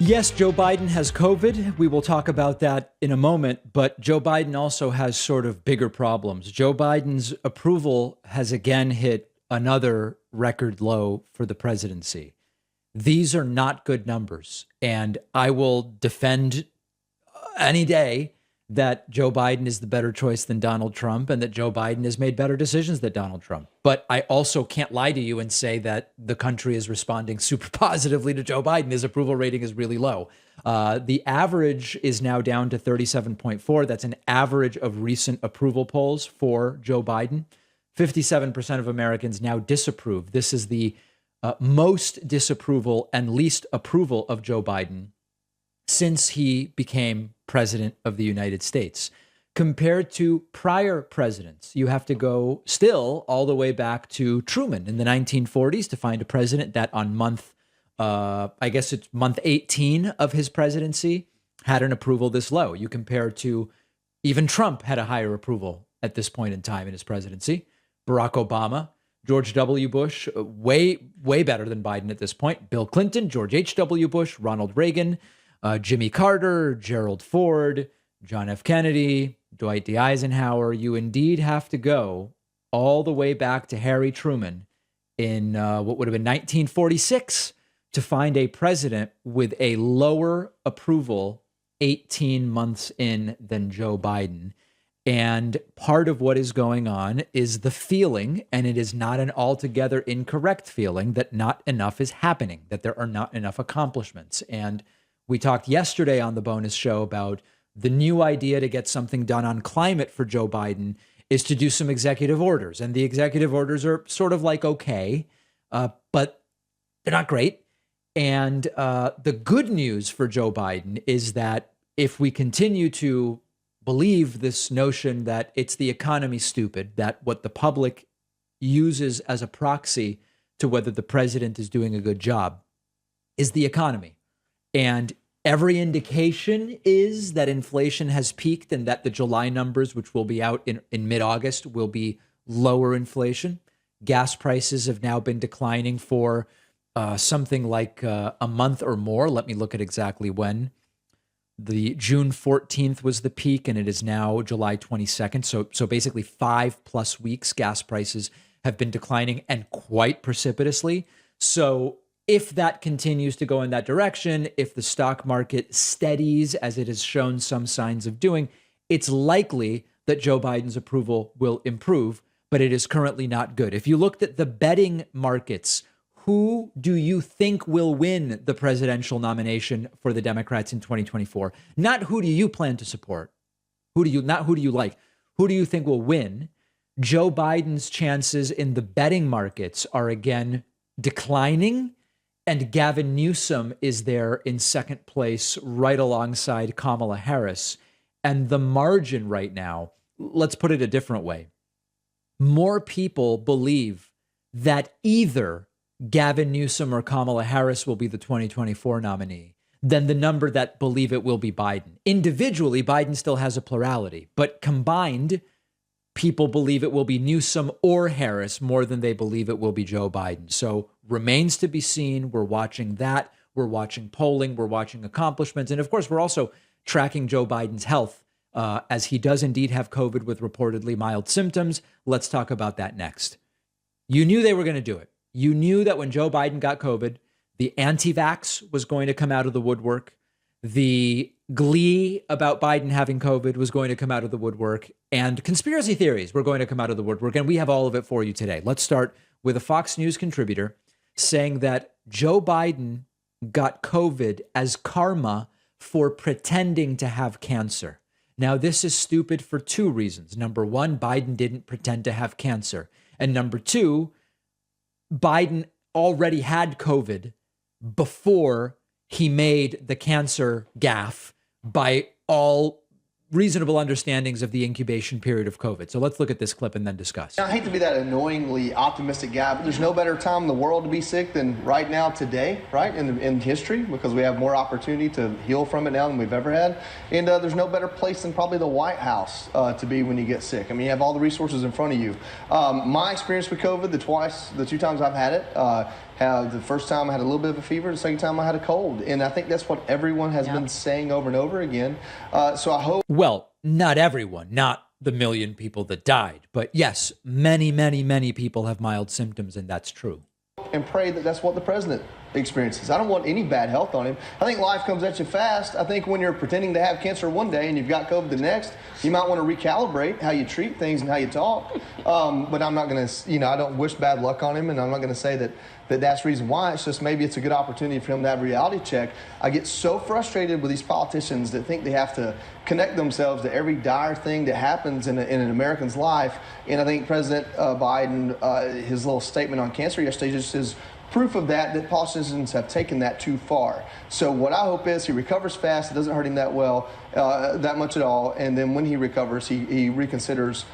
Yes, Joe Biden has COVID. We will talk about that in a moment, but Joe Biden also has sort of bigger problems. Joe Biden's approval has again hit another record low for the presidency. These are not good numbers, and I will defend any day that Joe Biden is the better choice than Donald Trump and that Joe Biden has made better decisions than Donald Trump. But I also can't lie to you and say that the country is responding super positively to Joe Biden. His approval rating is really low. The average is now down to 37.4. That's an average of recent approval polls for Joe Biden. 57% of Americans now disapprove. This is the most disapproval and least approval of Joe Biden since he became president of the United States. Compared to prior presidents, you have to go still all the way back to Truman in the 1940s to find a president that on month 18 of his presidency had an approval this low. You compare to even Trump had a higher approval at this point in time in his presidency. Barack Obama, George W. Bush, way better than Biden at this point. Bill Clinton, George H.W. Bush, Ronald Reagan, Jimmy Carter, Gerald Ford, John F. Kennedy, Dwight D. Eisenhower. You indeed have to go all the way back to Harry Truman in what would have been 1946 to find a president with a lower approval 18 months in than Joe Biden. And part of what is going on is the feeling, and it is not an altogether incorrect feeling, that not enough is happening, that there are not enough accomplishments. And we talked yesterday on the bonus show about the new idea to get something done on climate for Joe Biden is to do some executive orders. And the executive orders are sort of like, okay, but they're not great. And the good news for Joe Biden is that if we continue to believe this notion that it's the economy, stupid, that what the public uses as a proxy to whether the president is doing a good job is the economy. And every indication is that inflation has peaked and that the July numbers, which will be out in mid-August, will be lower inflation. Gas prices have now been declining for something like a month or more. Let me look at exactly when. The June 14th was the peak, and it is now July 22nd. So basically 5+ weeks, gas prices have been declining and quite precipitously. So if that continues to go in that direction, if the stock market steadies as it has shown some signs of doing, it's likely that Joe Biden's approval will improve, but it is currently not good. If you looked at the betting markets, who do you think will win the presidential nomination for the Democrats in 2024? Not who do you plan to support? Who do you like? Who do you think will win? Joe Biden's chances in the betting markets are again declining, and Gavin Newsom is there in second place right alongside Kamala Harris. And the margin right now, let's put it a different way. More people believe that either Gavin Newsom or Kamala Harris will be the 2024 nominee than the number that believe it will be Biden. Individually, Biden still has a plurality, but combined, people believe it will be Newsom or Harris more than they believe it will be Joe Biden. So remains to be seen. We're watching that. We're watching polling. We're watching accomplishments. And of course, we're also tracking Joe Biden's health as he does indeed have COVID with reportedly mild symptoms. Let's talk about that next. You knew they were going to do it. You knew that when Joe Biden got COVID, the anti-vax was going to come out of the woodwork. The glee about Biden having COVID was going to come out of the woodwork, and conspiracy theories were going to come out of the woodwork. And we have all of it for you today. Let's start with a Fox News contributor saying that Joe Biden got COVID as karma for pretending to have cancer. Now, this is stupid for two reasons. Number one, Biden didn't pretend to have cancer. And number two, Biden already had COVID before he made the cancer gaffe by all reasonable understandings of the incubation period of COVID. So let's look at this clip and then discuss. I hate to be that annoyingly optimistic guy, but there's no better time in the world to be sick than right now, today, right, in history, because we have more opportunity to heal from it now than we've ever had. And there's no better place than probably the White House to be when you get sick. I mean, you have all the resources in front of you. My experience with COVID, the two times I've had it, The first time I had a little bit of a fever, the second time I had a cold. And I think that's what everyone has been saying over and over again. So I hope. Well, not everyone, not the million people that died. But yes, many, many, many people have mild symptoms, and that's true. And pray that that's what the president experiences. I don't want any bad health on him. I think life comes at you fast. I think when you're pretending to have cancer one day and you've got COVID the next, you might want to recalibrate how you treat things and how you talk. But I'm not going to, I don't wish bad luck on him, and I'm not going to say that's the reason why. It's just maybe it's a good opportunity for him to have a reality check. I get so frustrated with these politicians that think they have to connect themselves to every dire thing that happens in an American's life. And I think President Biden, his little statement on cancer yesterday just is proof of that politicians have taken that too far. So what I hope is he recovers fast. It doesn't hurt him that much at all. And then when he recovers, he reconsiders,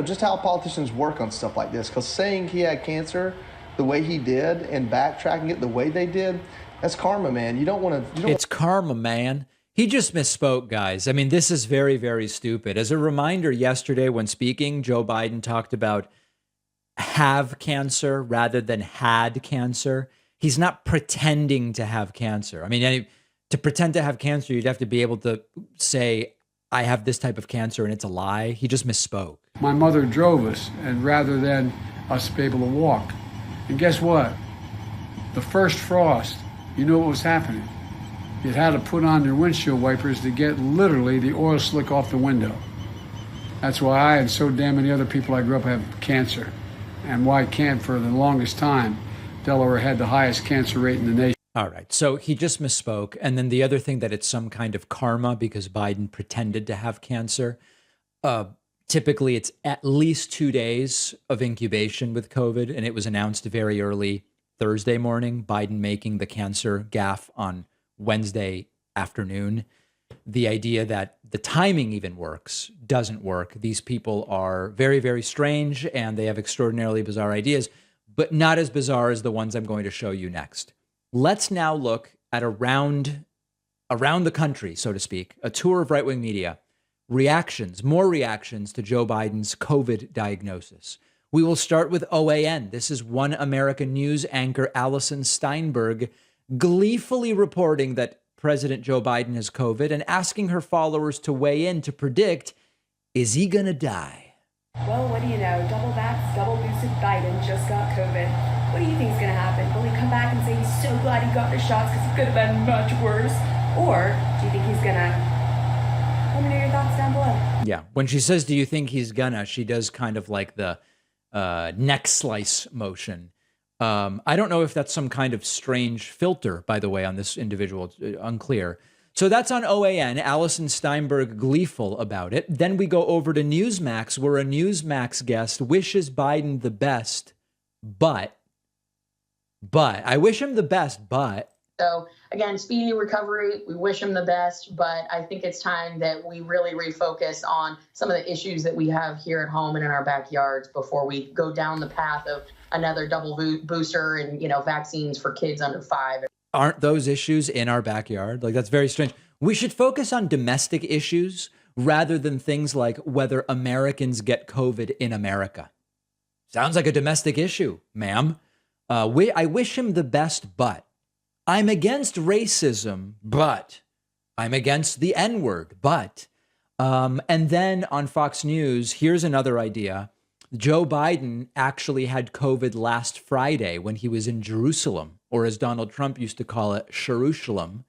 just how politicians work on stuff like this. Because saying he had cancer the way he did and backtracking it the way they did, that's karma, man. You don't want to. It's karma, man. He just misspoke, guys. I mean, this is very, very stupid. As a reminder, yesterday when speaking, Joe Biden talked about have cancer rather than had cancer. He's not pretending to have cancer. I mean, to pretend to have cancer, you'd have to be able to say, I have this type of cancer and it's a lie. He just misspoke. My mother drove us, and rather than us be able to walk. And guess what? The first frost, you know what was happening? You had to put on your windshield wipers to get literally the oil slick off the window. That's why I and so damn many other people I grew up have cancer. And why can't, for the longest time, Delaware had the highest cancer rate in the nation. All right. So he just misspoke. And then the other thing, that it's some kind of karma because Biden pretended to have cancer. Typically, it's at least 2 days of incubation with COVID. And it was announced very early Thursday morning, Biden making the cancer gaffe on Wednesday afternoon. The idea that the timing even works doesn't work. These people are very, very strange and they have extraordinarily bizarre ideas, but not as bizarre as the ones I'm going to show you next. Let's now look at around the country, so to speak, a tour of right-wing media, more reactions to Joe Biden's COVID diagnosis. We will start with OAN. This is One American News anchor Alison Steinberg gleefully reporting that President Joe Biden has COVID and asking her followers to weigh in to predict, is he going to die? Well, what do you know? Double boosted Biden just got COVID. What do you think is going to happen? Will he come back and say he's so glad he got the shots because it could have been much worse? Or do you think he's going to... Let me know your thoughts down below. Yeah, when she says, do you think he's gonna, she does kind of like the neck slice motion. I don't know if that's some kind of strange filter, by the way, on this individual. It's unclear. So that's on OAN. Alison Steinberg gleeful about it. Then we go over to Newsmax, where a Newsmax guest wishes Biden the best, but I wish him the best, but. So again, speedy recovery. We wish him the best, but I think it's time that we really refocus on some of the issues that we have here at home and in our backyards before we go down the path of another double booster and, vaccines for kids under 5. Aren't those issues in our backyard? Like, that's very strange. We should focus on domestic issues rather than things like whether Americans get COVID in America. Sounds like a domestic issue, ma'am. I wish him the best, but I'm against racism, but I'm against the N-word, but. And then on Fox News, here's another idea. Joe Biden actually had COVID last Friday when he was in Jerusalem, or as Donald Trump used to call it, Sharushalem.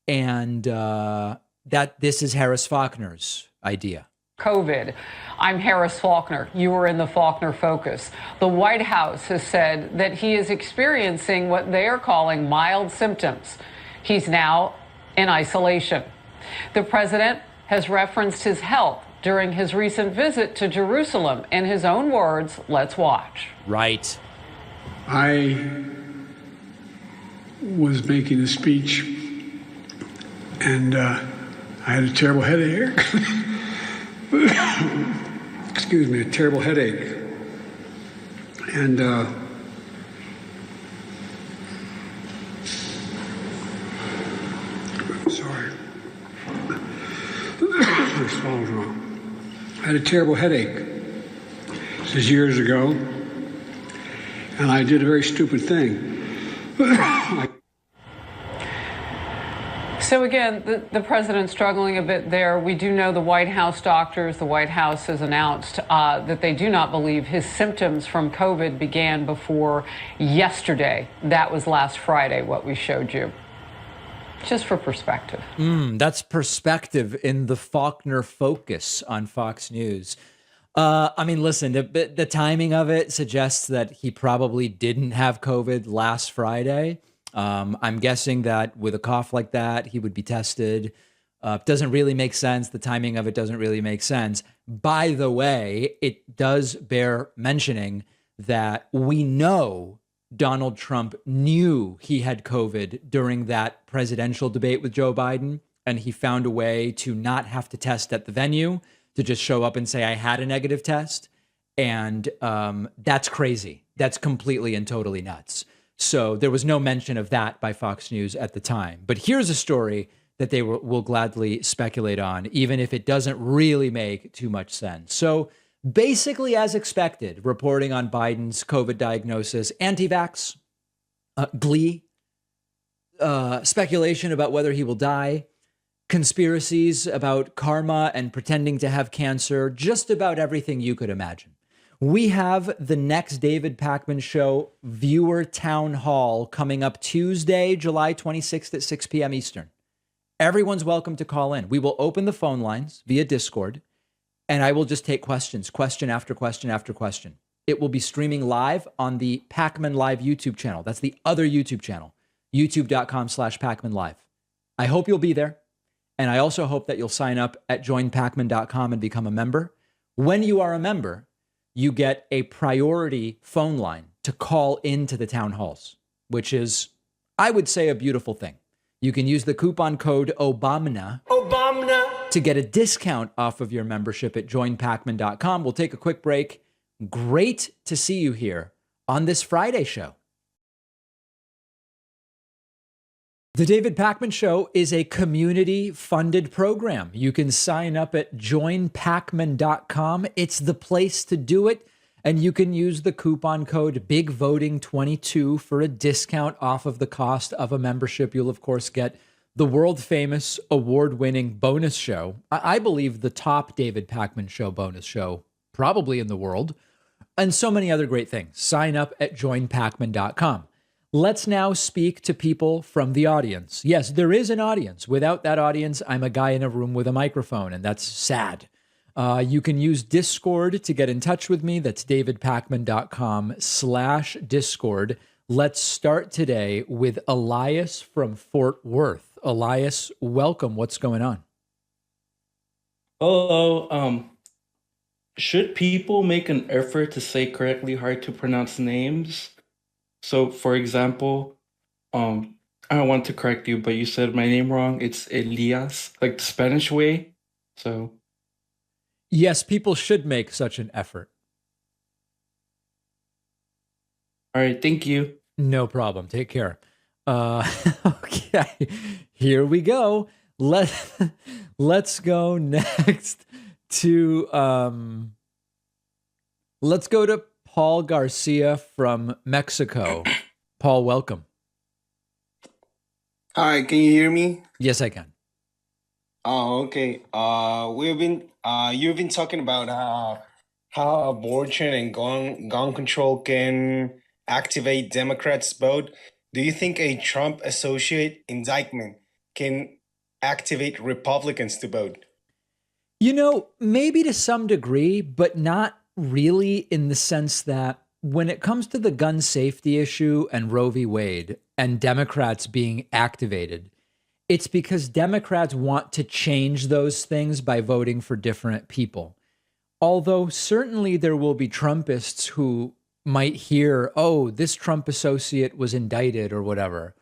And that this is Harris Faulkner's idea. COVID. I'm Harris Faulkner. You are in the Faulkner Focus. The White House has said that he is experiencing what they are calling mild symptoms. He's now in isolation. The president has referenced his health during his recent visit to Jerusalem. In his own words, let's watch. Right. I was making a speech, and I had a terrible headache. Excuse me, a terrible headache. And sorry. My swallow's wrong. I had a terrible headache. This is years ago. And I did a very stupid thing. So again, the president's struggling a bit there. We do know the White House doctors, the White House has announced that they do not believe his symptoms from COVID began before yesterday. That was last Friday, what we showed you. Just for perspective. That's perspective in the Faulkner Focus on Fox News. I mean, listen, the timing of it suggests that he probably didn't have COVID last Friday. I'm guessing that with a cough like that, he would be tested. Doesn't really make sense. The timing of it doesn't really make sense. By the way, it does bear mentioning that we know Donald Trump knew he had COVID during that presidential debate with Joe Biden, and he found a way to not have to test at the venue, to just show up and say, I had a negative test. And that's crazy. That's completely and totally nuts. So there was no mention of that by Fox News at the time. But here's a story that they will gladly speculate on, even if it doesn't really make too much sense. So basically, as expected, reporting on Biden's COVID diagnosis, anti-vax, glee, speculation about whether he will die, conspiracies about karma and pretending to have cancer, just about everything you could imagine. We have the next David Pakman Show viewer town hall coming up Tuesday, July 26th at 6 p.m. Eastern. Everyone's welcome to call in. We will open the phone lines via Discord, and I will just take questions, question after question after question. It will be streaming live on the Pakman Live YouTube channel. That's the other YouTube channel, youtube.com/Pakman Live. I hope you'll be there. And I also hope that you'll sign up at joinpakman.com and become a member. When you are a member, you get a priority phone line to call into the town halls, which is, I would say, a beautiful thing. You can use the coupon code OBAMNA to get a discount off of your membership at joinpakman.com. We'll take a quick break. Great to see you here on this Friday show. The David Pakman Show is a community-funded program. You can sign up at joinpakman.com. It's the place to do it. And you can use the coupon code BIGVOTING22 for a discount off of the cost of a membership. You'll, of course, get the world-famous, award-winning bonus show. I believe the top David Pakman Show bonus show, probably in the world, and so many other great things. Sign up at joinpakman.com. Let's now speak to people from the audience. Yes, there is an audience. Without that audience, I'm a guy in a room with a microphone, and that's sad. You can use Discord to get in touch with me. That's davidpakman.com/Discord. Let's start today with Elias from Fort Worth. Elias, welcome. What's going on? Hello. Should people make an effort to say correctly hard to pronounce names? So, for example, I don't want to correct you, but you said my name wrong. It's Elias, like the Spanish way. So, yes, people should make such an effort. all right, thank you. No problem. Take care. Okay, here we go. Let's go next to let's go to Paul Garcia from Mexico. Paul, welcome. Hi, can you hear me? Yes, I can. Oh, okay. You've been talking about how abortion and gun control can activate Democrats' vote. Do you think a Trump associate indictment can activate Republicans to vote? You know, maybe to some degree, but not really, in the sense that when it comes to the gun safety issue and Roe v. Wade and Democrats being activated, it's because Democrats want to change those things by voting for different people. Although certainly there will be Trumpists who might hear, oh, this Trump associate was indicted or whatever.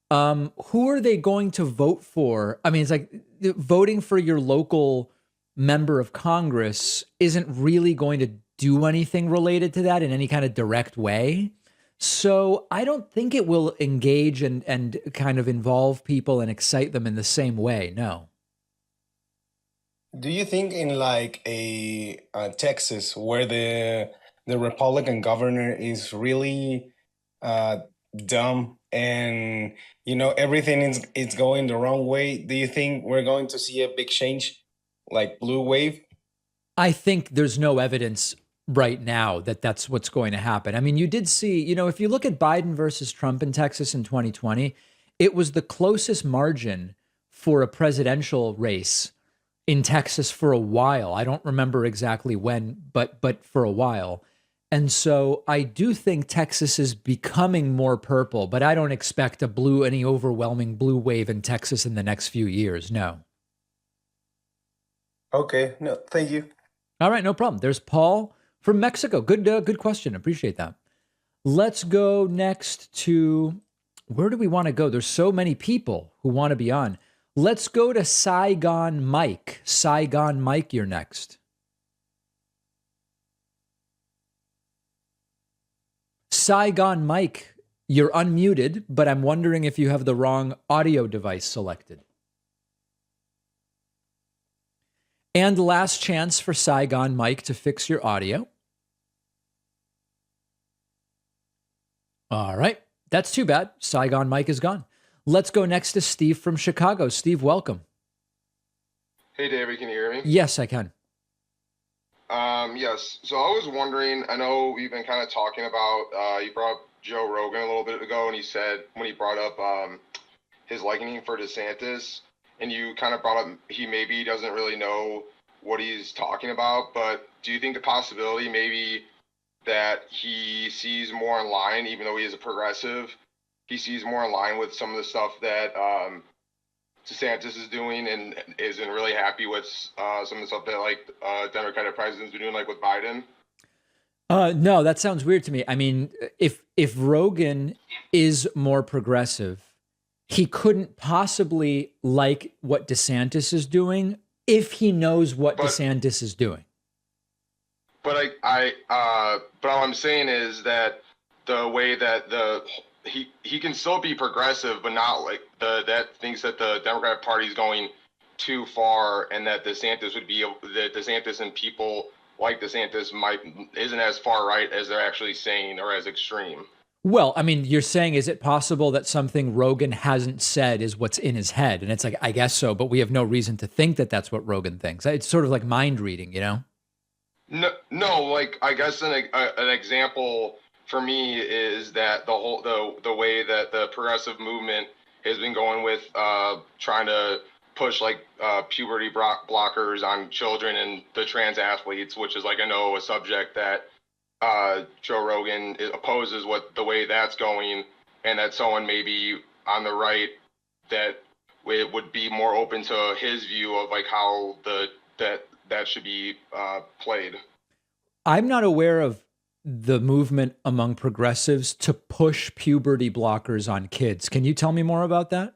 Who are they going to vote for? I mean, it's like voting for your local member of Congress isn't really going to do anything related to that in any kind of direct way. So I don't think it will engage and kind of involve people and excite them in the same way. No. Do you think in like a Texas where the the Republican governor is really dumb, and everything is going the wrong way. Do you think we're going to see a big change, like blue wave? I think there's no evidence right now that that's what's going to happen. I mean, you did see, if you look at Biden versus Trump in Texas in 2020, it was the closest margin for a presidential race in Texas for a while. I don't remember exactly when, but for a while. And so I do think Texas is becoming more purple, but I don't expect any overwhelming blue wave in Texas in the next few years. No. Okay, no, thank you. All right, no problem. There's Paul from Mexico. Good question. Appreciate that. Let's go next to, where do we want to go? There's so many people who want to be on. Let's go to Saigon Mike. Saigon Mike, you're next. Saigon Mike, you're unmuted, but I'm wondering if you have the wrong audio device selected. And last chance for Saigon Mike to fix your audio. All right. That's too bad. Saigon Mike is gone. Let's go next to Steve from Chicago. Steve, welcome. Hey, David, can you hear me? Yes, I can. Yes. So I was wondering, I know we've been kind of talking about, you brought up Joe Rogan a little bit ago, and he said when he brought up his likening for DeSantis, and you kind of brought up he maybe doesn't really know what he's talking about, but do you think the possibility maybe that he sees more in line, even though he is a progressive, he sees more in line with some of the stuff that DeSantis is doing and isn't really happy with some of the stuff that like Democratic presidents are doing, like with Biden? No, that sounds weird to me. I mean, if Rogan is more progressive, he couldn't possibly like what DeSantis is doing if he knows what DeSantis is doing. But but all I'm saying is that the way that he can still be progressive, but not like that thinks that the Democratic Party is going too far, and that DeSantis and people like DeSantis isn't as far right as they're actually saying, or as extreme. Well, I mean, you're saying, is it possible that something Rogan hasn't said is what's in his head? And it's like, I guess so, but we have no reason to think that that's what Rogan thinks. It's sort of like mind reading, No, like I guess an example for me is that the way that the progressive movement has been going with trying to push like puberty blockers on children and the trans athletes, which is like, I know, a subject that Joe Rogan opposes the way that's going, and that someone maybe on the right that it would be more open to his view of like how that should be played. I'm not aware of the movement among progressives to push puberty blockers on kids. Can you tell me more about that?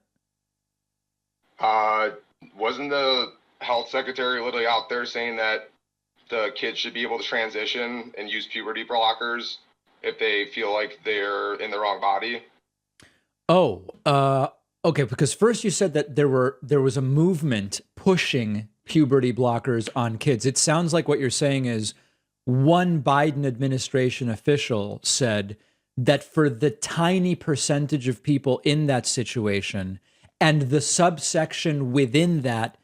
Wasn't the health secretary literally out there saying that the kids should be able to transition and use puberty blockers if they feel like they're in the wrong body? Okay. Because first you said that there was a movement pushing puberty blockers on kids. It sounds like what you're saying is one Biden administration official said that for the tiny percentage of people in that situation and the subsection within that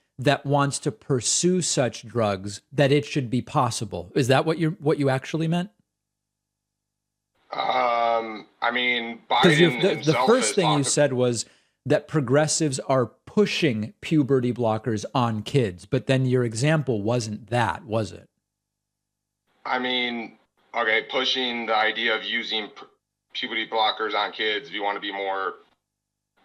wants to pursue such drugs, that it should be possible. Is that what you actually meant? I mean, Biden the first thing you said was that progressives are pushing puberty blockers on kids, but then your example wasn't that, was it? I mean, okay, pushing the idea of using puberty blockers on kids, if you want to be more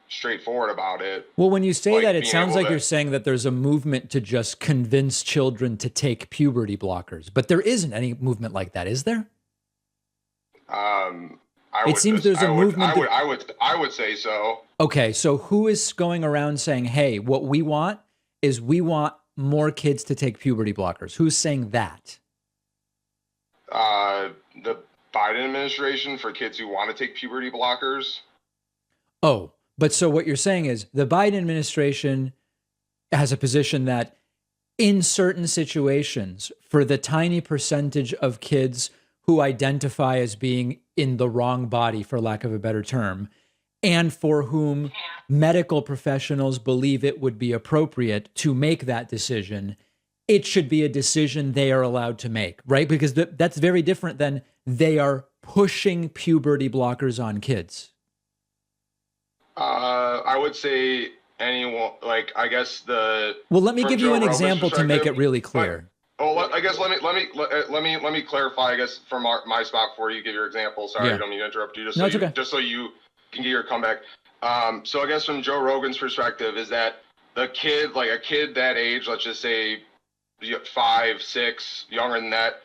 straightforward about it. Well, when you say like that, it sounds like you're saying that there's a movement to just convince children to take puberty blockers, but there isn't any movement like that, is there? I would say so. Okay, so who is going around saying, hey, what we want is we want more kids to take puberty blockers? Who's saying that? The Biden administration for kids who want to take puberty blockers. Oh, but so what you're saying is the Biden administration has a position that in certain situations, for the tiny percentage of kids who identify as being in the wrong body, for lack of a better term, and for whom medical professionals believe it would be appropriate to make that decision, it should be a decision they are allowed to make, right? Because that's very different than they are pushing puberty blockers on kids. I would say anyone, like, I guess Well, let me from give you Joe an Rogan's example to make it really clear. I guess let me clarify. I guess from my spot before you give your example. Sorry, Yeah. I don't mean to interrupt you. No, it's okay. Just so you can get your comeback. So I guess from Joe Rogan's perspective is that the kid, like a kid that age, let's just say 5, 6, younger than that,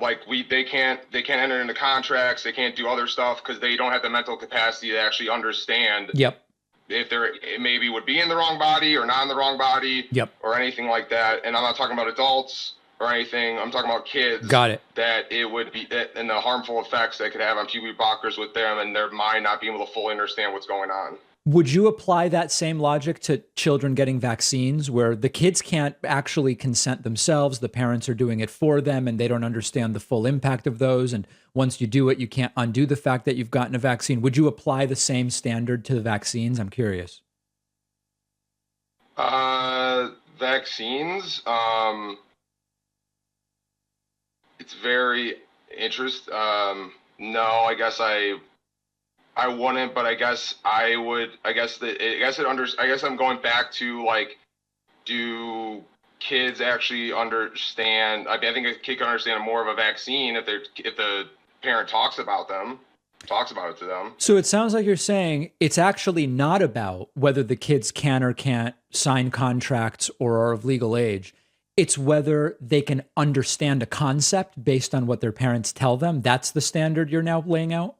like they can't enter into contracts, they can't do other stuff because they don't have the mental capacity to actually understand. Yep. If they're maybe would be in the wrong body or not in the wrong body. Yep. Or anything like that. And I'm not talking about adults or anything. I'm talking about kids. Got it. That it would be, and the harmful effects that could have on puberty blockers with them and their mind not being able to fully understand what's going on. Would you apply that same logic to children getting vaccines where the kids can't actually consent themselves, the parents are doing it for them, and they don't understand the full impact of those, and once you do it, you can't undo the fact that you've gotten a vaccine? Would you apply the same standard to the vaccines? I'm curious. Vaccines, it's very interesting. No, I guess I wouldn't, but I guess I would. I guess I'm going back to, like, do kids actually understand? I think a kid can understand more of a vaccine if the parent talks about it to them. So it sounds like you're saying it's actually not about whether the kids can or can't sign contracts or are of legal age. It's whether they can understand a concept based on what their parents tell them. That's the standard you're now laying out?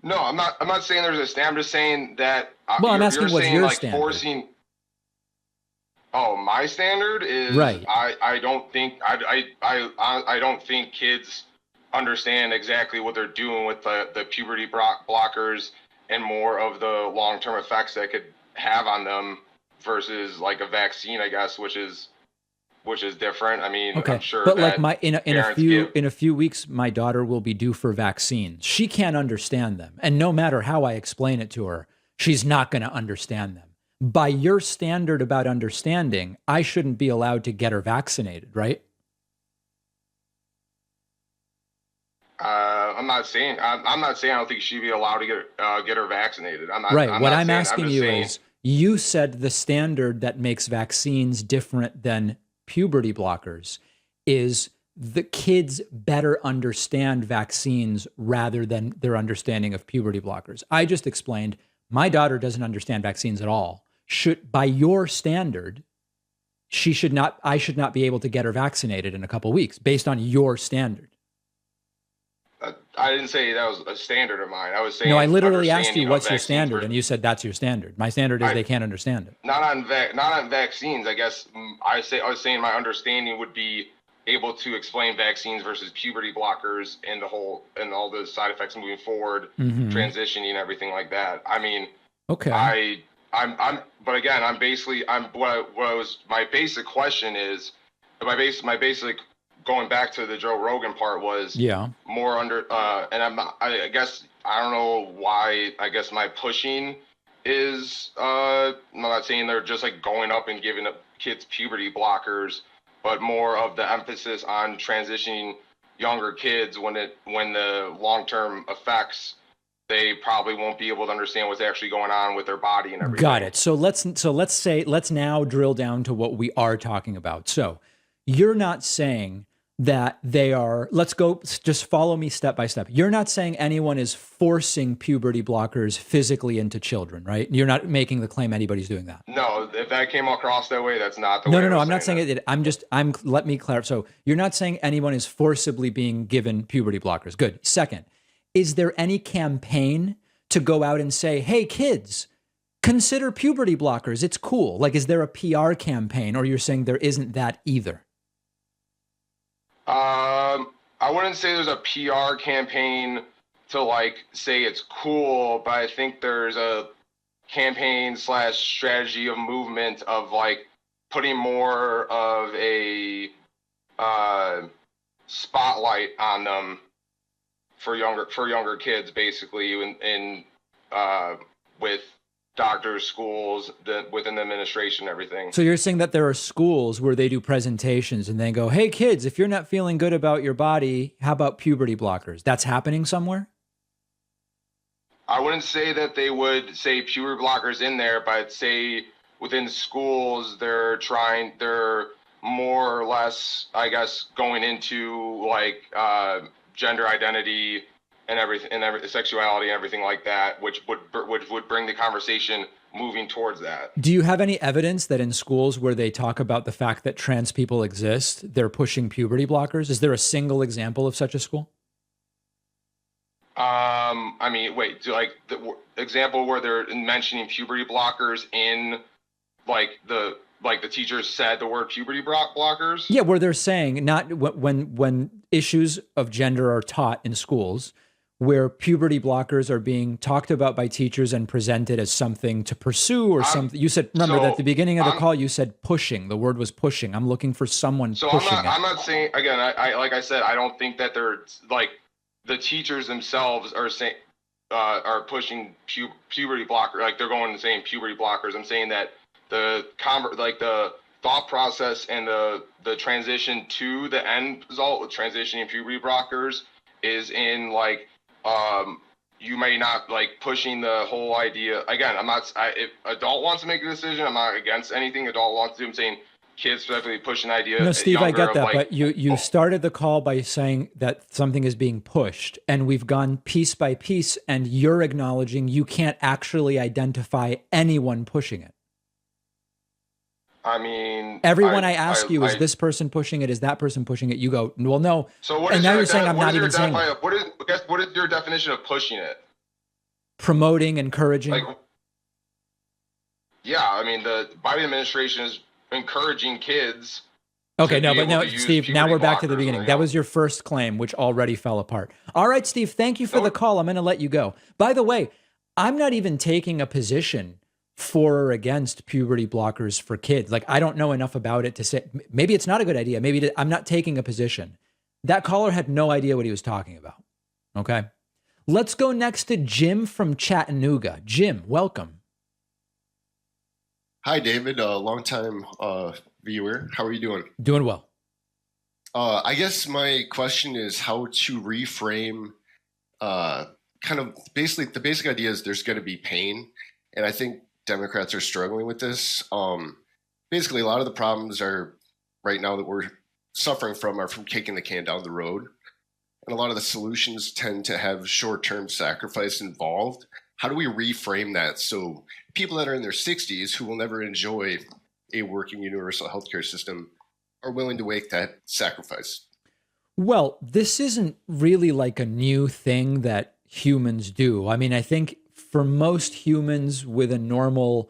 No, I'm not saying there's a standard. I'm just saying that. Well, I'm asking what's your like standard? Forcing. Oh, my standard is right. I don't think I don't think kids understand exactly what they're doing with the puberty blockers and more of the long-term effects that could have on them versus like a vaccine, I guess, which is different. I mean, okay. I'm sure. But like in a few weeks, my daughter will be due for vaccines. She can't understand them, and no matter how I explain it to her, she's not going to understand them. By your standard about understanding, I shouldn't be allowed to get her vaccinated, right? I'm not saying I don't think she'd be allowed to get her vaccinated. I'm not. Right. I'm what not I'm saying, asking I'm you saying, is, you said the standard that makes vaccines different than puberty blockers is the kids better understand vaccines rather than their understanding of puberty blockers. I just explained my daughter doesn't understand vaccines at all. By your standard, I should not be able to get her vaccinated in a couple of weeks based on your standard. I didn't say that was a standard of mine. I was saying. No, I literally asked you what's your standard, and you said that's your standard. My standard is they can't understand it. Not on vaccines. I guess I was saying my understanding would be able to explain vaccines versus puberty blockers and all the side effects moving forward, transitioning, everything like that. I mean, okay. But again, my basic question is my basic. Going back to the Joe Rogan part was more under, and I guess, I don't know why, I guess my pushing is, I'm not saying they're just like going up and giving up kids puberty blockers, but more of the emphasis on transitioning younger kids when the long-term effects, they probably won't be able to understand what's actually going on with their body and everything. Got it. So let's now drill down to what we are talking about. So you're not saying that they are, just follow me step by step. You're not saying anyone is forcing puberty blockers physically into children, right? You're not making the claim anybody's doing that. No, if that came across that way, that's not the way. No, I'm not saying it. Let me clarify. So you're not saying anyone is forcibly being given puberty blockers. Good. Second, is there any campaign to go out and say, hey, kids, consider puberty blockers? It's cool. Like, is there a PR campaign, or you're saying there isn't that either? I wouldn't say there's a PR campaign to like say it's cool, but I think there's a campaign / strategy of movement of like putting more of a spotlight on them for younger kids, basically, with doctors, schools, within the administration, everything. So you're saying that there are schools where they do presentations and they go, "Hey kids, if you're not feeling good about your body, how about puberty blockers?" That's happening somewhere? I wouldn't say that they would say puberty blockers in there, but I'd say within schools they're more or less, I guess, going into like gender identity and everything, and sexuality and everything like that, which would bring the conversation moving towards that. Do you have any evidence that in schools where they talk about the fact that trans people exist, they're pushing puberty blockers? Is there a single example of such a school? I mean, wait, do like the example where they're mentioning puberty blockers in like the teachers said the word puberty blockers? Yeah, where they're saying not when issues of gender are taught in schools, where puberty blockers are being talked about by teachers and presented as something to pursue or something. You said, remember that at the beginning of the call, you said pushing. The word was pushing. I'm looking for someone pushing it. I'm not saying, again, I like I said, I don't think that they're like the teachers themselves are saying are pushing puberty blocker, like they're going and saying puberty blockers. I'm saying that the thought process and the transition to the end result with transitioning puberty blockers is in like you may not like pushing the whole idea. Again, if adult wants to make a decision, I'm not against anything adult wants to do. I'm saying kids specifically push an idea. No, Steve, I get that, like, but you started the call by saying that something is being pushed, and we've gone piece by piece, and you're acknowledging you can't actually identify anyone pushing it. I mean, everyone I ask you, is this person pushing it? Is that person pushing it? You go, well, no. So what and is now your, you're saying I'm not even saying it. What is your definition of pushing it? Promoting, encouraging. Like, yeah, I mean, the Biden administration is encouraging kids. Okay, no, but no, Steve, now we're back to the beginning. That was your first claim, which already fell apart. All right, Steve, thank you for the call. I'm going to let you go. By the way, I'm not even taking a position for or against puberty blockers for kids. Like, I don't know enough about it to say, maybe it's not a good idea. Maybe I'm not taking a position. That caller had no idea what he was talking about. Okay. Let's go next to Jim from Chattanooga. Jim, welcome. Hi, David. Longtime viewer. How are you doing? Doing well. I guess my question is how to reframe kind of basically the basic idea is there's going to be pain. And I think Democrats are struggling with this. Basically, a lot of the problems are right now that we're suffering from are from kicking the can down the road. And a lot of the solutions tend to have short-term sacrifice involved. How do we reframe that so people that are in their 60s who will never enjoy a working universal healthcare system are willing to make that sacrifice? Well, this isn't really like a new thing that humans do. I mean, I think for most humans with a normal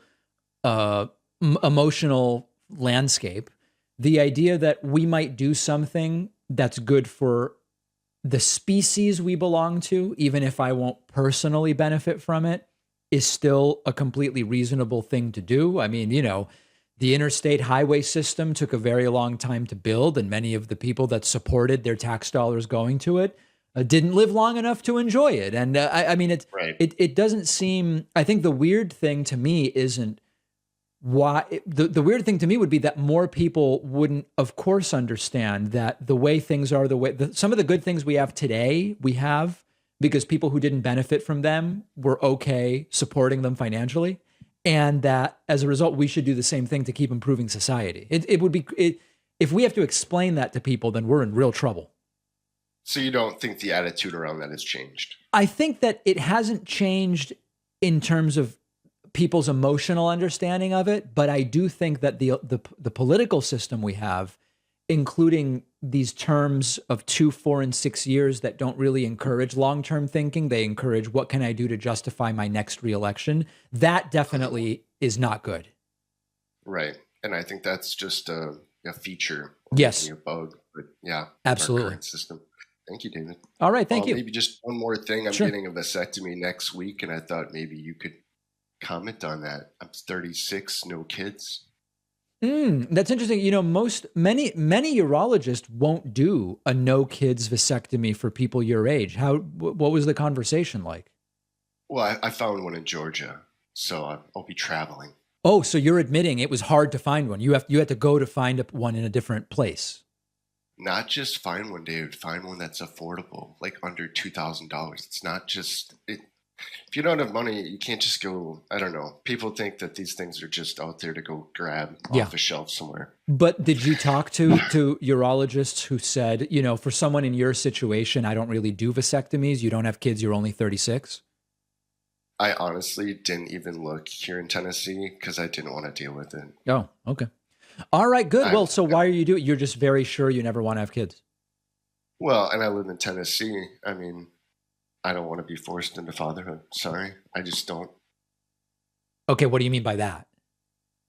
emotional landscape, the idea that we might do something that's good for the species we belong to, even if I won't personally benefit from it, is still a completely reasonable thing to do. I mean, you know, the interstate highway system took a very long time to build, and many of the people that supported their tax dollars going to it didn't live long enough to enjoy it. And I mean, it doesn't seem, I think the weird thing to me isn't why, the weird thing to me would be that more people wouldn't, of course, understand that the way things are, some of the good things we have today, we have because people who didn't benefit from them were okay supporting them financially. And that as a result, we should do the same thing to keep improving society. It would be, if we have to explain that to people, then we're in real trouble. So you don't think the attitude around that has changed? I think that it hasn't changed in terms of people's emotional understanding of it, but I do think that the political system we have, including these terms of 2, 4, and 6 years that don't really encourage long-term thinking, they encourage what can I do to justify my next reelection. That definitely is not good. Right, and I think that's just a feature. Yes, a bug, but yeah, absolutely. Our current system. Thank you, David. All right, thank you. Maybe just one more thing. I'm Sure. getting a vasectomy next week, and I thought maybe you could comment on that. I'm 36, no kids. That's interesting. You know, many urologists won't do a no kids vasectomy for people your age. What was the conversation like? Well, I found one in Georgia, so I'll be traveling. Oh, so you're admitting it was hard to find one. You had to go to find one in a different place. Not just find one, David. Find one that's affordable, like under $2,000. It's not just it. If you don't have money, you can't just go. I don't know. People think that these things are just out there to go grab off a shelf somewhere. But did you talk to urologists who said, you know, for someone in your situation, I don't really do vasectomies. You don't have kids. You're only 36. I honestly didn't even look here in Tennessee because I didn't want to deal with it. Oh, okay. All right, good. Well, so why are you doing? You're just very sure you never want to have kids. Well, and I live in Tennessee. I mean, I don't want to be forced into fatherhood. Sorry, I just don't. Okay, what do you mean by that?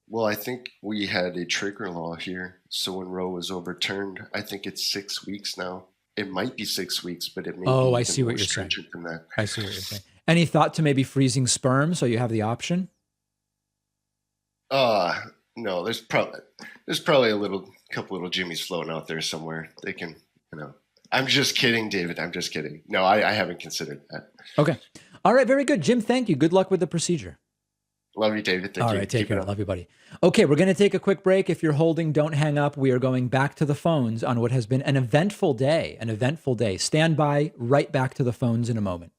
Well, I think we had a trigger law here. So when Roe was overturned, I think it's 6 weeks now. It might be 6 weeks, but it may be I see what you're saying. than that. I see what you're saying. Any thought to maybe freezing sperm so you have the option? No, there's probably a couple little Jimmys floating out there somewhere. They can, you know. I'm just kidding, David. I'm just kidding. No, I haven't considered that. Okay. All right. Very good. Jim, thank you. Good luck with the procedure. Love you, David. Thank you. All right. Take care. Love you, buddy. Okay. We're going to take a quick break. If you're holding, don't hang up. We are going back to the phones on what has been an eventful day. Stand by. Right back to the phones in a moment.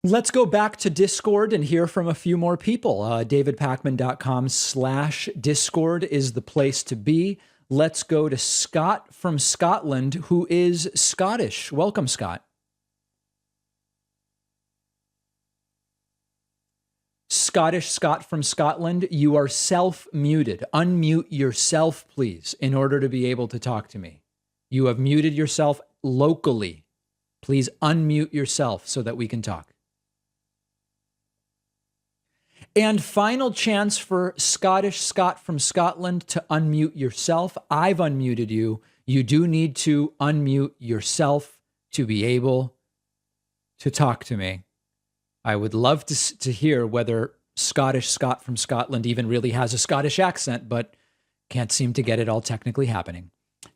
Let's go back to Discord and hear from a few more people. davidpakman.com/Discord is the place to be. Let's go to Scott from Scotland, who is Scottish. Welcome, Scott. Scottish Scott from Scotland, you are self-muted. Unmute yourself, please, in order to be able to talk to me. You have muted yourself locally. Please unmute yourself so that we can talk. And final chance for Scottish Scott from Scotland to unmute yourself. I've unmuted you. You do need to unmute yourself to be able to talk to me. I would love to hear whether Scottish Scott from Scotland even really has a Scottish accent, but can't seem to get it all technically happening.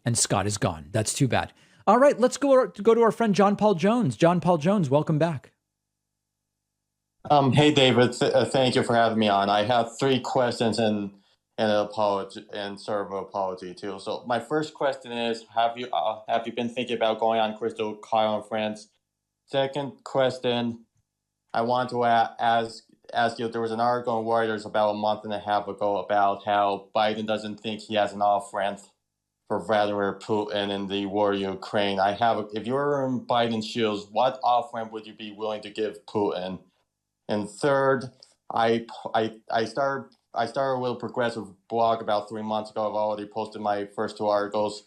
And Scott is gone. That's too bad. All right, let's go to our friend John Paul Jones. John Paul Jones, welcome back. Hey, David. Thank you for having me on. I have 3 questions and an apology and sort of an apology too. So my first question is: Have you been thinking about going on Crystal, Kyle, and Friends? Second question, I want to ask you. There was an article in Reuters about a month and a half ago about how Biden doesn't think he has an off-ramp for Vladimir Putin in the war in Ukraine. If you were in Biden's shoes, what off-ramp would you be willing to give Putin? And third, I started a little progressive blog about 3 months ago. I've already posted my first 2 articles.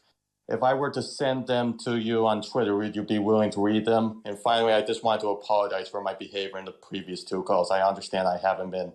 If I were to send them to you on Twitter, would you be willing to read them? And finally, I just want to apologize for my behavior in the previous 2 calls. I understand I haven't been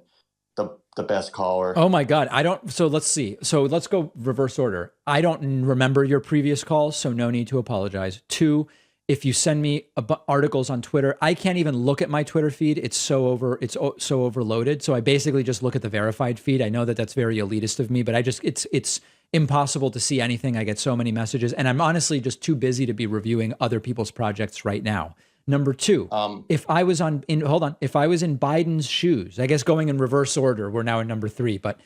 the best caller. Oh my God. So let's see. So let's go reverse order. I don't remember your previous calls, so no need to apologize. 2, if you send me articles on Twitter, I can't even look at my Twitter feed. It's so overloaded. So I basically just look at the verified feed. I know that that's very elitist of me, but it's impossible to see anything. I get so many messages, and I'm honestly just too busy to be reviewing other people's projects right now. Number 2, if I was in Biden's shoes, I guess going in reverse order, we're now in number 3, but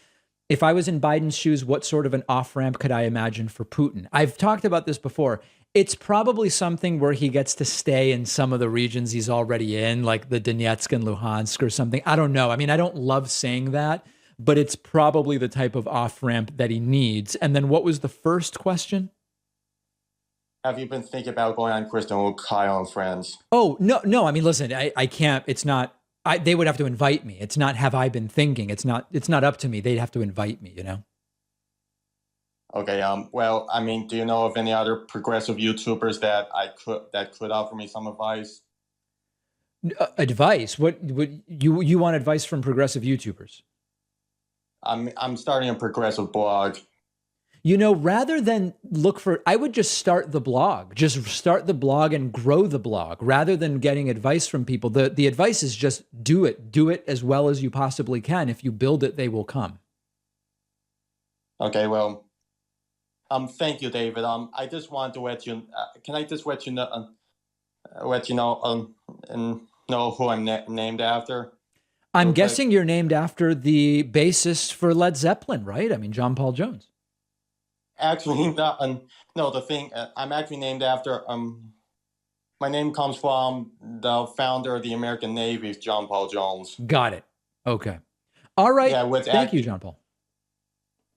if I was in Biden's shoes, what sort of an off-ramp could I imagine for Putin? I've talked about this before. It's probably something where he gets to stay in some of the regions he's already in, like the Donetsk and Luhansk or something. I don't know. I mean, I don't love saying that, but it's probably the type of off-ramp that he needs. And then what was the first question? Have you been thinking about going on Kristen with Kyle and Friends? Oh, no. I mean, listen, I can't. It's not. They would have to invite me. It's not. Have I been thinking? It's not up to me. They'd have to invite me. You know. Okay. Well, I mean, do you know of any other progressive YouTubers that could offer me some advice? Advice? What would you want advice from progressive YouTubers? I'm starting a progressive blog. Rather than look for, I would just start the blog. Just start the blog and grow the blog rather than getting advice from people. The advice is just do it. Do it as well as you possibly can. If you build it, they will come. Okay, well, thank you, David. I just want to let you. Can I just let you know and know who I'm named after? I'm guessing you're named after the bassist for Led Zeppelin, right? I mean, John Paul Jones. Actually, not. No, the thing I'm actually named after. My name comes from the founder of the American Navy, John Paul Jones. Got it. Okay. All right. Yeah, Thank you, John Paul.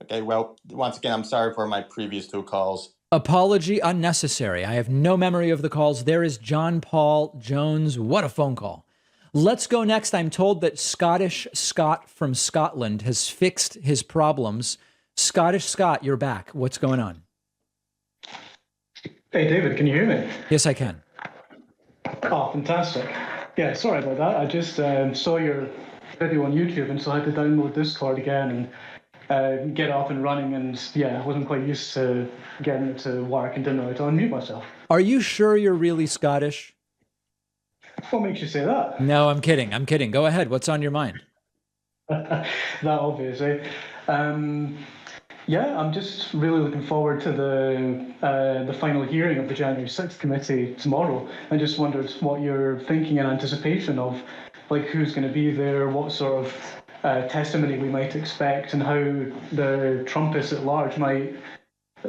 Okay. Well, once again, I'm sorry for my previous 2 calls. Apology unnecessary. I have no memory of the calls. There is John Paul Jones. What a phone call. Let's go next. I'm told that Scottish Scott from Scotland has fixed his problems. Scottish Scott, you're back. What's going on? Hey, David, can you hear me? Yes, I can. Oh, fantastic. Yeah, sorry about that. I just saw your video on YouTube, and so I had to download Discord again and get up and running. And yeah, I wasn't quite used to getting it to work and didn't know how to unmute myself. Are you sure you're really Scottish? What makes you say that? No, I'm kidding. I'm kidding. Go ahead. What's on your mind? That obviously. Yeah, I'm just really looking forward to the final hearing of the January 6th committee tomorrow. I just wondered what you're thinking in anticipation of, like, who's going to be there, what sort of testimony we might expect, and how the Trumpists at large might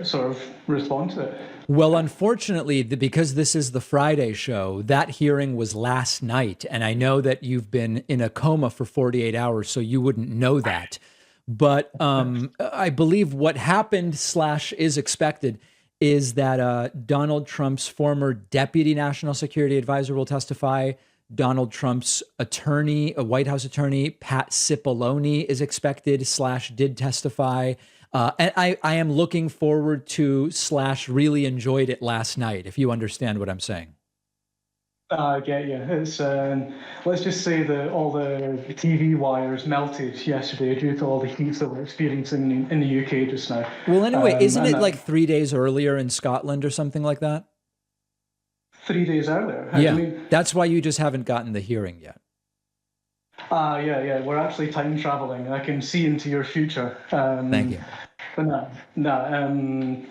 sort of respond to it. Well, unfortunately, because this is the Friday show, that hearing was last night. And I know that you've been in a coma for 48 hours, so you wouldn't know that. But I believe what happened / is expected is that Donald Trump's former deputy national security advisor will testify. Donald Trump's attorney, a White House attorney, Pat Cipollone, is expected / did testify. And I am looking forward to / really enjoyed it last night, if you understand what I'm saying. I get you. It's let's just say that all the TV wires melted yesterday due to all the heat that we're experiencing in the UK just now. Well, anyway, isn't it like 3 days earlier in Scotland or something like that? 3 days earlier? Yeah, that's why you just haven't gotten the hearing yet. Yeah. We're actually time traveling. I can see into your future. Thank you. But no.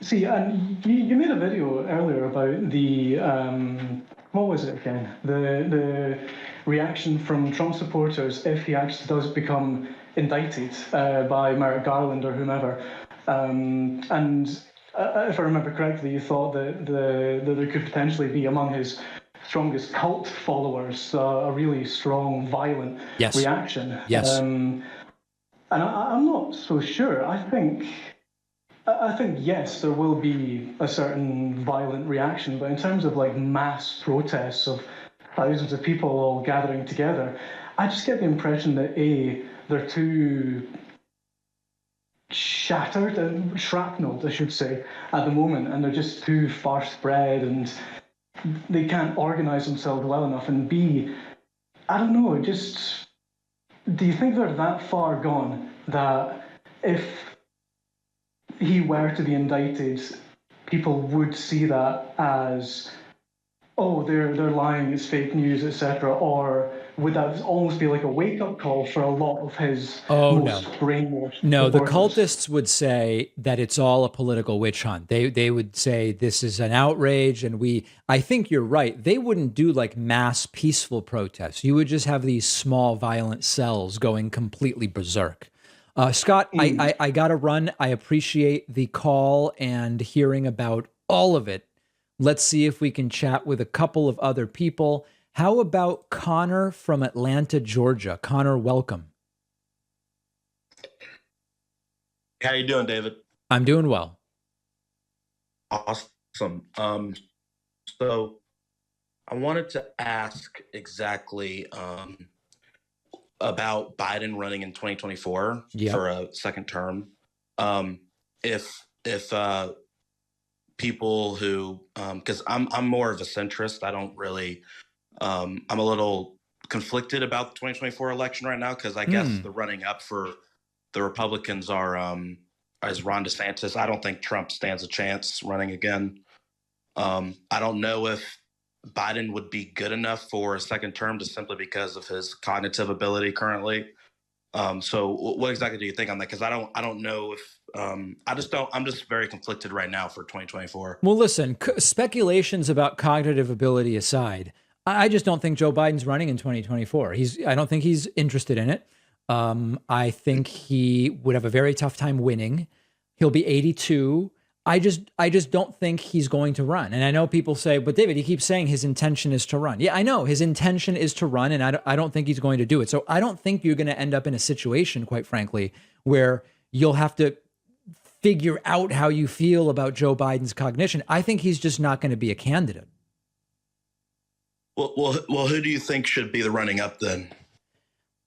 See, and you made a video earlier about the what was it again? The reaction from Trump supporters if he actually does become indicted by Merrick Garland or whomever. And if I remember correctly, you thought that there could potentially be among his strongest cult followers a really strong, violent reaction. Yes. And I'm not so sure. I think yes, there will be a certain violent reaction, but in terms of like mass protests of thousands of people all gathering together, I just get the impression that they're too shattered and shrapnelled, I should say, at the moment, and they're just too far spread, and they can't organize themselves well enough. And B, I don't know, just do you think they're that far gone that if he were to be indicted, people would see that as, oh, they're lying, it's fake news, etc., or would that almost be like a wake-up call for a lot of his most brainwashed No, the supporters? cultists would say that it's all a political witch hunt. They would say this is an outrage, and I think you're right. They wouldn't do like mass peaceful protests. You would just have these small violent cells going completely berserk. Scott, I got to run. I appreciate the call and hearing about all of it. Let's see if we can chat with a couple of other people. How about Connor from Atlanta, Georgia? Connor, welcome. How you doing, David? I'm doing well. Awesome. So I wanted to ask exactly about Biden running in 2024 for a second term. If people who, because I'm more of a centrist, I don't really, I'm a little conflicted about the 2024 election right now, because I guess the running up for the Republicans are as Ron DeSantis. I don't think Trump stands a chance running again. I don't know if Biden would be good enough for a second term just simply because of his cognitive ability currently. So what exactly do you think on that? Because I don't know if I'm just very conflicted right now for 2024. Well, listen, speculations about cognitive ability aside, I just don't think Joe Biden's running in 2024. I don't think he's interested in it. I think he would have a very tough time winning. He'll be 82. I just don't think he's going to run. And I know people say, but David, he keeps saying his intention is to run. Yeah, I know his intention is to run, and I don't think he's going to do it. So I don't think you're going to end up in a situation, quite frankly, where you'll have to figure out how you feel about Joe Biden's cognition. I think he's just not going to be a candidate. Well, who do you think should be the running up then?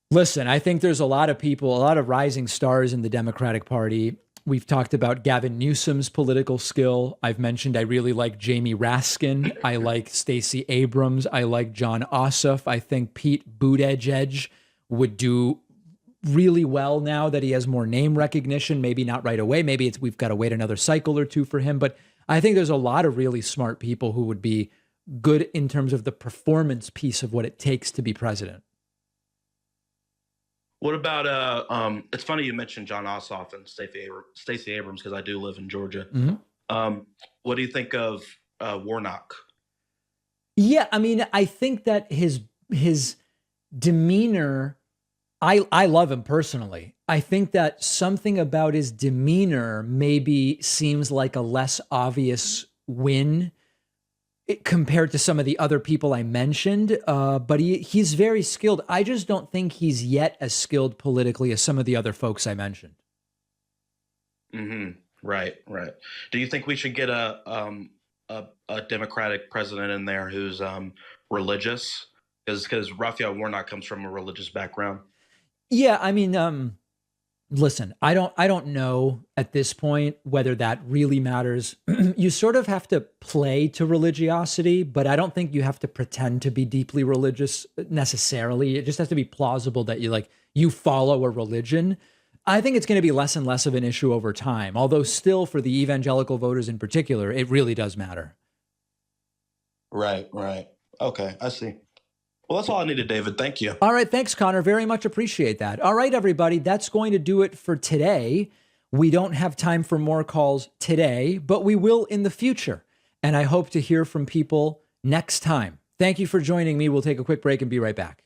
Listen, I think there's a lot of people, a lot of rising stars in the Democratic Party. We've talked about Gavin Newsom's political skill. I've mentioned I really like Jamie Raskin. I like Stacey Abrams. I like John Ossoff. I think Pete Buttigieg would do really well now that he has more name recognition. Maybe not right away. Maybe we've got to wait another cycle or two for him. But I think there's a lot of really smart people who would be good in terms of the performance piece of what it takes to be president. What about it's funny you mentioned John Ossoff and Stacey Abrams because I do live in Georgia. Mm-hmm. What do you think of Warnock? Yeah, I mean, I think that his demeanor, I love him personally. I think that something about his demeanor maybe seems like a less obvious win compared to some of the other people I mentioned, but he's very skilled. I just don't think he's yet as skilled politically as some of the other folks I mentioned. Mm-hmm. Right. Do you think we should get a Democratic president in there who's religious? Because Raphael Warnock comes from a religious background. Yeah, I mean, listen, I don't know at this point whether that really matters. You sort of have to play to religiosity, but I don't think you have to pretend to be deeply religious necessarily. It just has to be plausible that you follow a religion. I think it's going to be less and less of an issue over time, although still for the evangelical voters in particular, it really does matter. Right. Okay, I see. Well, that's all I needed, David. Thank you. All right. Thanks, Connor. Very much appreciate that. All right, everybody. That's going to do it for today. We don't have time for more calls today, but we will in the future. And I hope to hear from people next time. Thank you for joining me. We'll take a quick break and be right back.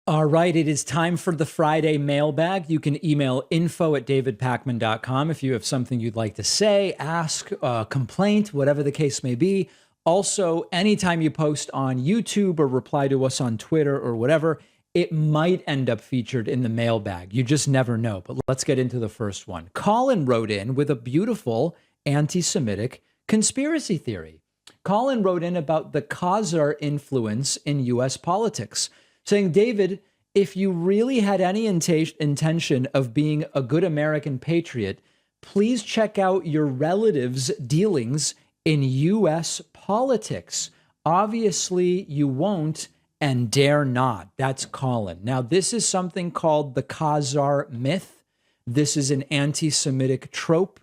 All right. It is time for the Friday mailbag. You can email info@davidpakman.com if you have something you'd like to say, ask, complaint, whatever the case may be. Also, anytime you post on YouTube or reply to us on Twitter or whatever, it might end up featured in the mailbag. You just never know. But let's get into the first one. Colin wrote in with a beautiful anti-Semitic conspiracy theory. Colin wrote in about the Khazar influence in U.S. politics, saying, David, if you really had any intention of being a good American patriot, please check out your relatives' dealings in U.S. politics. Obviously, you won't and dare not. That's Colin. Now, this is something called the Khazar myth. This is an anti-Semitic trope.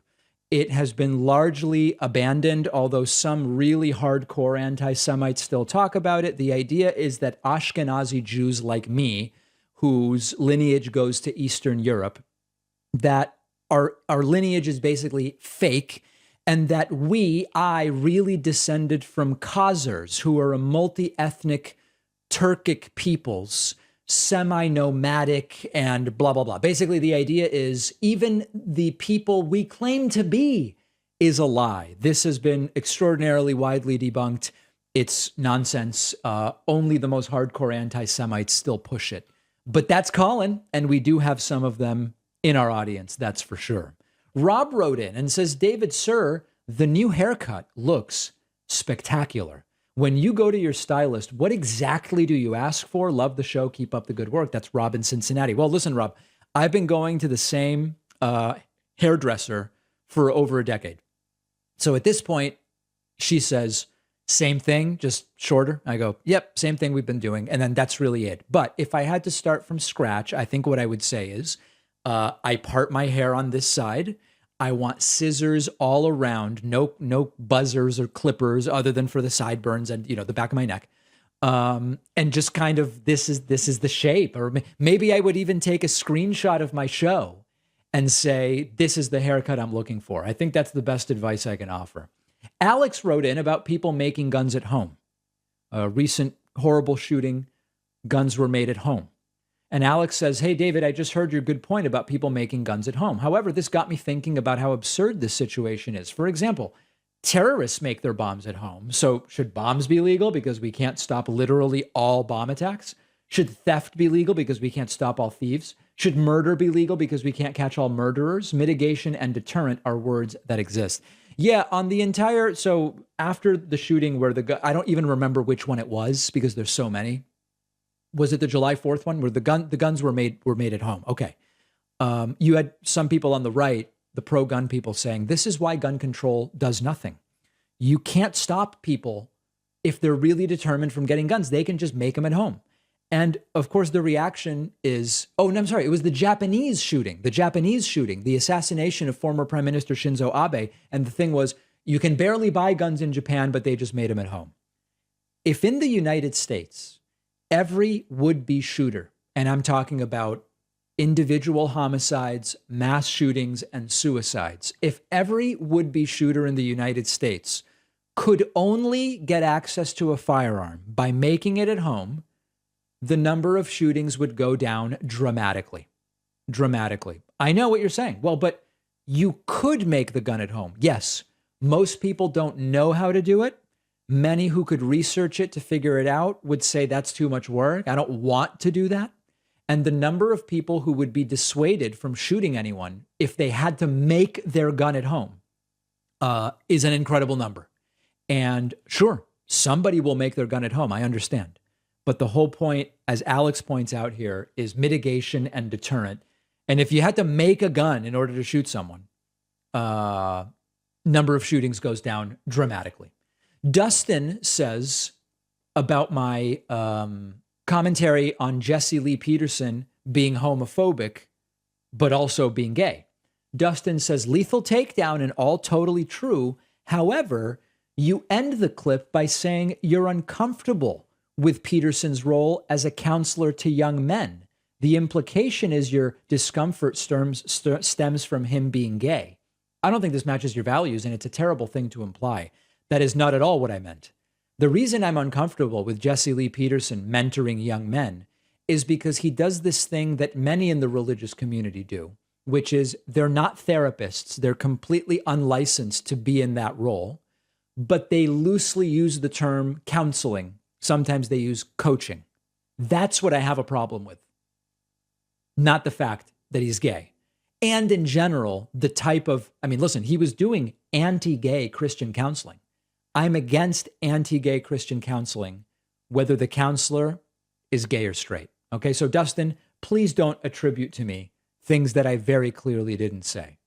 It has been largely abandoned, although some really hardcore anti-Semites still talk about it. The idea is that Ashkenazi Jews like me, whose lineage goes to Eastern Europe, that our lineage is basically fake, and that I really descended from Khazars, who are a multi-ethnic Turkic peoples, semi-nomadic and blah, blah, blah. Basically, the idea is even the people we claim to be is a lie. This has been extraordinarily widely debunked. It's nonsense. Only the most hardcore anti-Semites still push it. But that's Colin, and we do have some of them in our audience, that's for sure. Rob wrote in and says, David, sir, the new haircut looks spectacular. When you go to your stylist, what exactly do you ask for? Love the show. Keep up the good work. That's Rob in Cincinnati. Well, listen, Rob, I've been going to the same hairdresser for over a decade. So at this point, she says, same thing, just shorter. I go, yep, same thing we've been doing. And then that's really it. But if I had to start from scratch, I think what I would say is, I part my hair on this side. I want scissors all around, no buzzers or clippers other than for the sideburns and, the back of my neck. And just kind of, this is the shape. Or maybe I would even take a screenshot of my show and say, this is the haircut I'm looking for. I think that's the best advice I can offer. Alex wrote in about people making guns at home. A recent horrible shooting, guns were made at home. And Alex says, hey, David, I just heard your good point about people making guns at home. However, this got me thinking about how absurd this situation is. For example, terrorists make their bombs at home. So should bombs be legal because we can't stop literally all bomb attacks? Should theft be legal because we can't stop all thieves? Should murder be legal because we can't catch all murderers? Mitigation and deterrent are words that exist. Yeah, on the entire, so after the shooting where I don't even remember which one it was because there's so many. Was it the July 4th one where the guns were made at home? Okay. You had some people on the right, the pro-gun people, saying this is why gun control does nothing. You can't stop people if they're really determined from getting guns. They can just make them at home. And of course, the reaction is, oh, no, I'm sorry. It was the Japanese shooting, the assassination of former Prime Minister Shinzo Abe. And the thing was, you can barely buy guns in Japan, but they just made them at home. If in the United States, every would-be shooter, and I'm talking about individual homicides, mass shootings, and suicides, if every would-be shooter in the United States could only get access to a firearm by making it at home, the number of shootings would go down dramatically. Dramatically. I know what you're saying. Well, but you could make the gun at home. Yes, most people don't know how to do it. Many who could research it to figure it out would say that's too much work. I don't want to do that. And the number of people who would be dissuaded from shooting anyone if they had to make their gun at home is an incredible number. And sure, somebody will make their gun at home. I understand. But the whole point, as Alex points out here, is mitigation and deterrent. And if you had to make a gun in order to shoot someone, number of shootings goes down dramatically. Dustin says about my commentary on Jesse Lee Peterson being homophobic, but also being gay. Dustin says, lethal takedown and all totally true. However, you end the clip by saying you're uncomfortable with Peterson's role as a counselor to young men. The implication is your discomfort stems from him being gay. I don't think this matches your values, and it's a terrible thing to imply. That is not at all what I meant. The reason I'm uncomfortable with Jesse Lee Peterson mentoring young men is because he does this thing that many in the religious community do, which is they're not therapists. They're completely unlicensed to be in that role, but they loosely use the term counseling. Sometimes they use coaching. That's what I have a problem with. Not the fact that he's gay. And in general, the type of, listen, he was doing anti-gay Christian counseling. I'm against anti-gay Christian counseling, whether the counselor is gay or straight. Okay, so Dustin, please don't attribute to me things that I very clearly didn't say.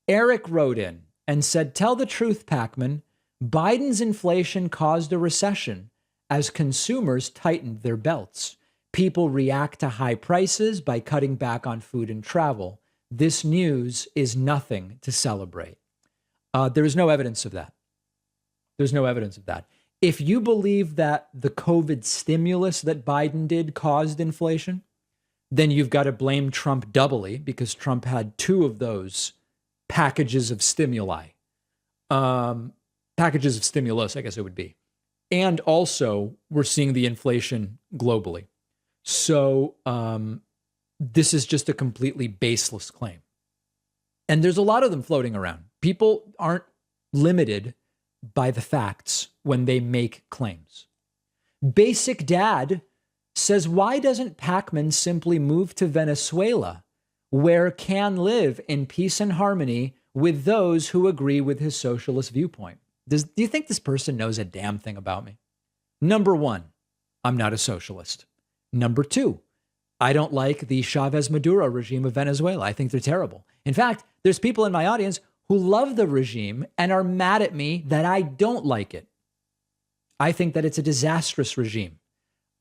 Eric wrote in and said, tell the truth, Pacman. Biden's inflation caused a recession as consumers tightened their belts. People react to high prices by cutting back on food and travel. This news is nothing to celebrate. There is no evidence of that. There's no evidence of that. If you believe that the COVID stimulus that Biden did caused inflation, then you've got to blame Trump doubly because Trump had two of those packages of stimuli. Packages of stimulus, I guess it would be. And also, we're seeing the inflation globally. So this is just a completely baseless claim. And there's a lot of them floating around. People aren't limited by the facts when they make claims. Basic Dad says, why doesn't Pacman simply move to Venezuela, where can live in peace and harmony with those who agree with his socialist viewpoint? Do you think this person knows a damn thing about me? Number one, I'm not a socialist. Number two, I don't like the Chavez Maduro regime of Venezuela. I think they're terrible. In fact, there's people in my audience who love the regime and are mad at me that I don't like it. I think that it's a disastrous regime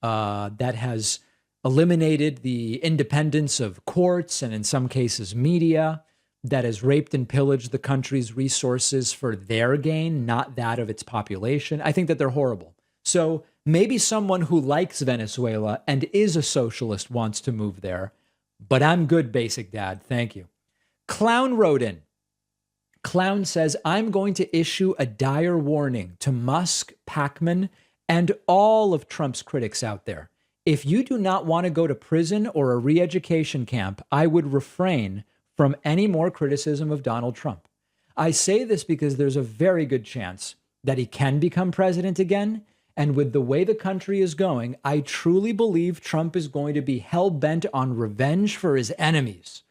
that has eliminated the independence of courts and in some cases media, that has raped and pillaged the country's resources for their gain, not that of its population. I think that they're horrible. So maybe someone who likes Venezuela and is a socialist wants to move there, but I'm good, basic dad. Thank you. Clown wrote in. Clown says, I'm going to issue a dire warning to Musk, Pacman, and all of Trump's critics out there. If you do not want to go to prison or a re-education camp, I would refrain from any more criticism of Donald Trump. I say this because there's a very good chance that he can become president again. And with the way the country is going, I truly believe Trump is going to be hell-bent on revenge for his enemies.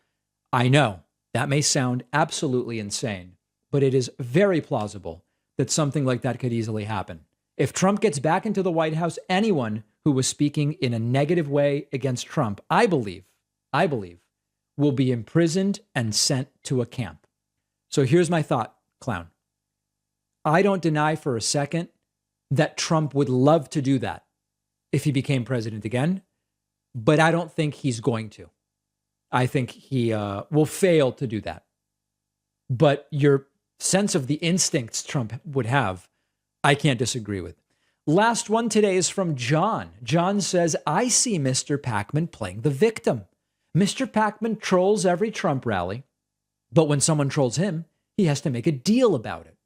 I know that may sound absolutely insane, but it is very plausible that something like that could easily happen. If Trump gets back into the White House, anyone who was speaking in a negative way against Trump, I believe, will be imprisoned and sent to a camp. So here's my thought, Clown. I don't deny for a second that Trump would love to do that if he became president again, but I don't think he's going to. I think he will fail to do that. But your sense of the instincts Trump would have, I can't disagree with. Last one today is from John. John says, I see Mr. Pacman playing the victim. Mr. Pacman trolls every Trump rally, but when someone trolls him, he has to make a deal about it.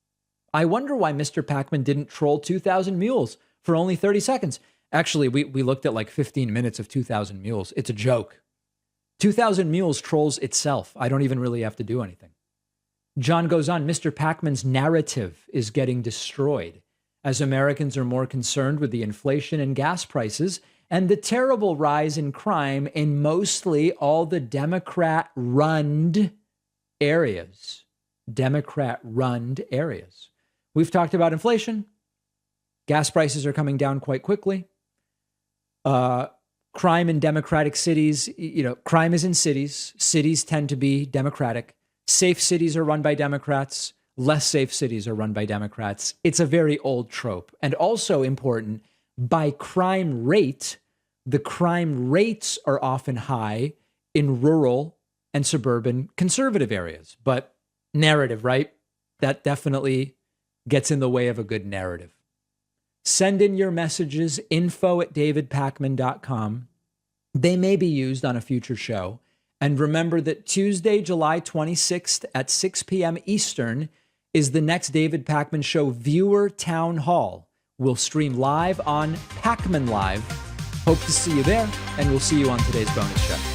I wonder why Mr. Pacman didn't troll 2,000 Mules for only 30 seconds. Actually, we looked at like 15 minutes of 2,000 Mules. It's a joke. 2,000 Mules trolls itself. I don't even really have to do anything. John goes on, Mr. Pacman's narrative is getting destroyed as Americans are more concerned with the inflation and gas prices and the terrible rise in crime in mostly all the Democrat-run areas. Democrat-run areas. We've talked about inflation. Gas prices are coming down quite quickly. Crime in democratic cities, crime is in cities. Cities tend to be democratic. Safe cities are run by Democrats. Less safe cities are run by Democrats. It's a very old trope. And also important, by crime rate, the crime rates are often high in rural and suburban conservative areas. But narrative, right? That definitely gets in the way of a good narrative. Send in your messages, info@davidpacman.com. They may be used on a future show. And remember that Tuesday, July 26th at 6 p.m. Eastern is the next David Pacman Show Viewer Town Hall. We'll stream live on Pacman Live. Hope to see you there, and we'll see you on today's bonus show.